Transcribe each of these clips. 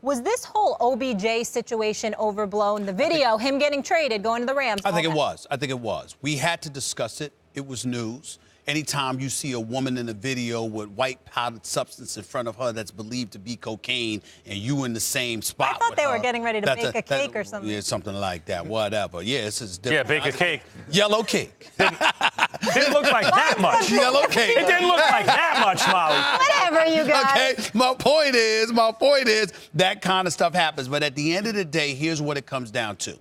Was this whole OBJ situation overblown? The video, him getting traded, going to the Rams. I think it was. We had to discuss it. It was news. Anytime you see a woman in a video with white powdered substance in front of her that's believed to be cocaine and you in the same spot I thought with they her, were getting ready to bake a cake or something. Yeah, something like that. Whatever. Yeah, this is different. Yeah, bake a cake. Yellow cake. Didn't look like that much. Yellow cake. It didn't look like that much, Molly. Whatever, you guys. Okay, my point is that kind of stuff happens. But at the end of the day, here's what it comes down to.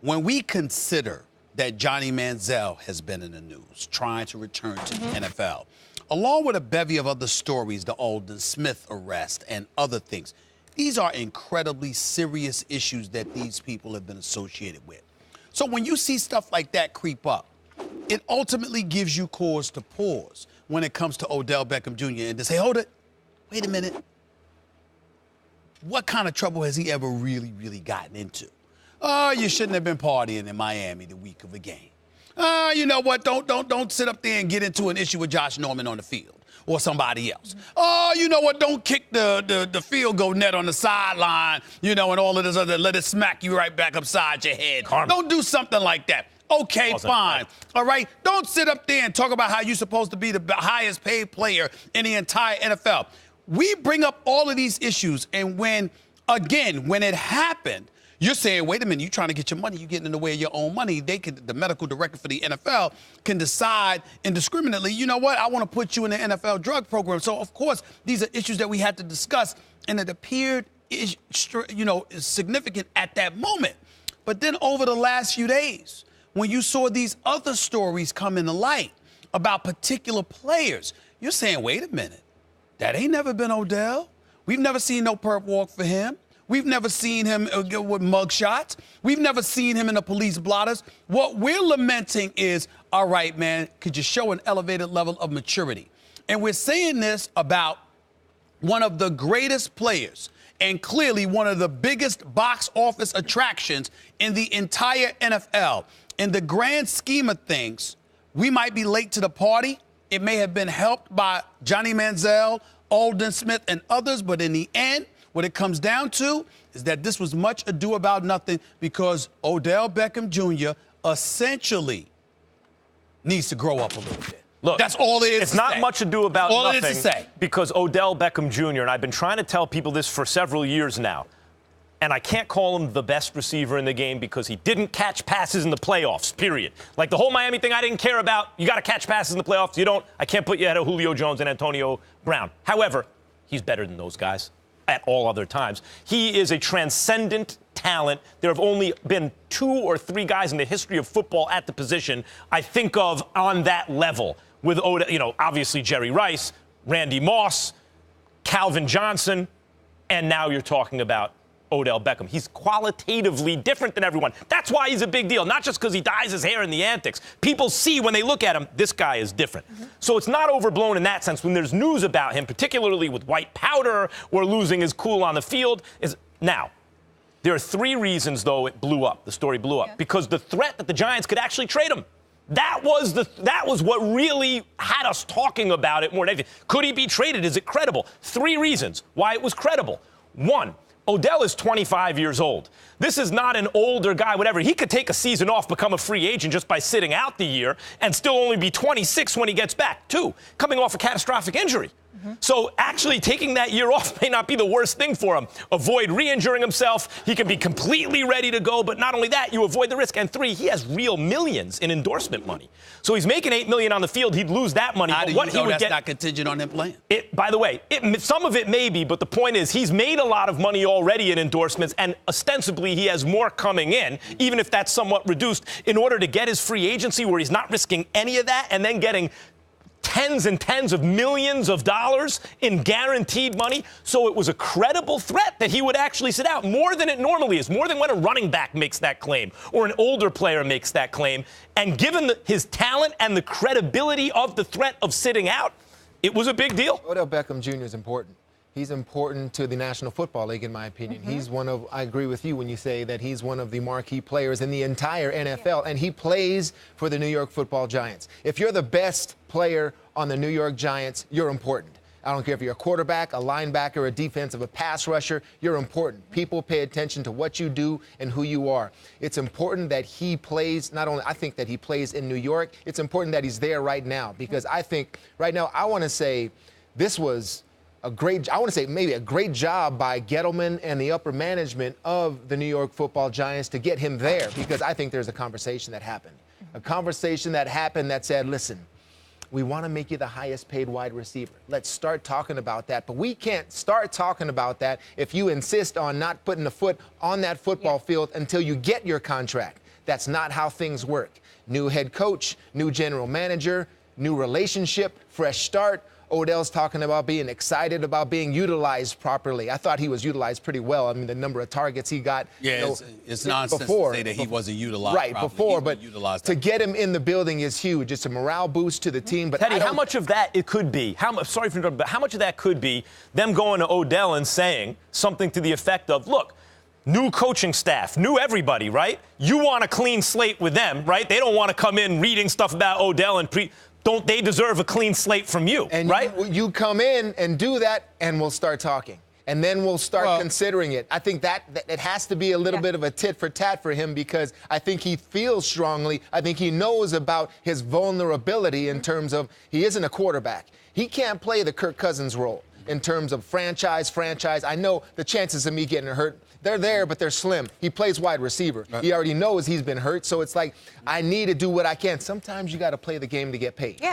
When we consider that Johnny Manziel has been in the news, trying to return to the NFL, along with a bevy of other stories, the Alden Smith arrest and other things. These are incredibly serious issues that these people have been associated with. So when you see stuff like that creep up, it ultimately gives you cause to pause when it comes to Odell Beckham Jr. and to say, hold it, wait a minute. What kind of trouble has he ever really gotten into? Oh, you shouldn't have been partying in Miami the week of a game. You know what? Don't sit up there and get into an issue with Josh Norman on the field or somebody else. Oh, you know what? Don't kick the field goal net on the sideline, and all of this other. Let it smack you right back upside your head. Don't do something like that. Okay, fine. All right? Don't sit up there and talk about how you're supposed to be the highest paid player in the entire NFL. We bring up all of these issues, and when it happened, you're saying, wait a minute, you're trying to get your money, you're getting in the way of your own money. The medical director for the NFL can decide indiscriminately, you know what, I want to put you in the NFL drug program. So, of course, these are issues that we had to discuss, and it appeared, significant at that moment. But then over the last few days, when you saw these other stories come into light about particular players, you're saying, wait a minute, that ain't never been Odell. We've never seen no perp walk for him. We've never seen him with mug shots. We've never seen him in the police blotters. What we're lamenting is, all right, man, could you show an elevated level of maturity? And we're saying this about one of the greatest players and clearly one of the biggest box office attractions in the entire NFL. In the grand scheme of things, we might be late to the party. It may have been helped by Johnny Manziel, Alden Smith, and others, but in the end, what it comes down to is that this was much ado about nothing because Odell Beckham Jr. essentially needs to grow up a little bit. Look, that's all it is. It's not much ado about nothing. All it is to say. Because Odell Beckham Jr., and I've been trying to tell people this for several years now, and I can't call him the best receiver in the game because he didn't catch passes in the playoffs, period. Like the whole Miami thing I didn't care about. You got to catch passes in the playoffs. You don't. I can't put you ahead of Julio Jones and Antonio Brown. However, he's better than those guys at all other times. He is a transcendent talent. There have only been 2 or 3 guys in the history of football at the position I think of on that level with, obviously Jerry Rice, Randy Moss, Calvin Johnson, and now you're talking about Odell Beckham. He's qualitatively different than everyone. That's why he's a big deal, not just because he dyes his hair in the antics. People see when they look at him, this guy is different. So it's not overblown in that sense when there's news about him, particularly with white powder or losing his cool on the field. Now, there are 3 reasons, though, it blew up. The story blew up. Yeah. Because the threat that the Giants could actually trade him. That was what really had us talking about it more than anything. Could he be traded? Is it credible? 3 reasons why it was credible. 1, Odell is 25 years old. This is not an older guy, whatever. He could take a season off, become a free agent just by sitting out the year, and still only be 26 when he gets back. 2, coming off a catastrophic injury. So actually taking that year off may not be the worst thing for him. Avoid re-injuring himself. He can be completely ready to go, but not only that, you avoid the risk. And 3, he has real millions in endorsement money. So he's making $8 million on the field. He'd lose that money. How but do what you know he would that's get, not contingent on him playing? By the way, some of it may be, but the point is he's made a lot of money already in endorsements, and ostensibly he has more coming in, even if that's somewhat reduced, in order to get his free agency where he's not risking any of that and then getting tens and tens of millions of dollars in guaranteed money. So it was a credible threat that he would actually sit out more than it normally is, more than when a running back makes that claim or an older player makes that claim. And given his talent and the credibility of the threat of sitting out, it was a big deal. Odell Beckham Jr. is important. He's important to the National Football League, in my opinion. He's I agree with you when you say that he's one of the marquee players in the entire NFL, and he plays for the New York Football Giants. If you're the best player on the New York Giants, you're important. I don't care if you're a quarterback, a linebacker, a defensive, a pass rusher. You're important. People pay attention to what you do and who you are. It's important that he plays, not only I think that he plays in New York, it's important that he's there right now, because I think right now I want to say this was maybe a great job by Gettleman and the upper management of the New York Football Giants to get him there, because I think there's a conversation that happened. A conversation that happened that said, listen, we want to make you the highest paid wide receiver. Let's start talking about that. But we can't start talking about that if you insist on not putting a foot on that football field until you get your contract. That's not how things work. New head coach, new general manager, new relationship, fresh start. Odell's talking about being excited about being utilized properly. I thought he was utilized pretty well. I mean, the number of targets he got. Yeah, it's nonsense to say that he wasn't utilized right, properly. Before, but to get him in the building is huge. It's a morale boost to the team. But Tedy, how much of that it could be, sorry for interrupting, but how much of that could be them going to Odell and saying something to the effect of, look, new coaching staff, new everybody, right? You want a clean slate with them, right? They don't want to come in reading stuff about Odell and don't they deserve a clean slate from you, and right? You come in and do that, and we'll start talking. And then we'll start considering it. I think that it has to be a little bit of a tit for tat for him, because I think he feels strongly. I think he knows about his vulnerability in terms of he isn't a quarterback. He can't play the Kirk Cousins role in terms of franchise. I know the chances of me getting hurt, they're there, but they're slim. He plays wide receiver. He already knows he's been hurt, so it's like, I need to do what I can. Sometimes you got to play the game to get paid. Yeah.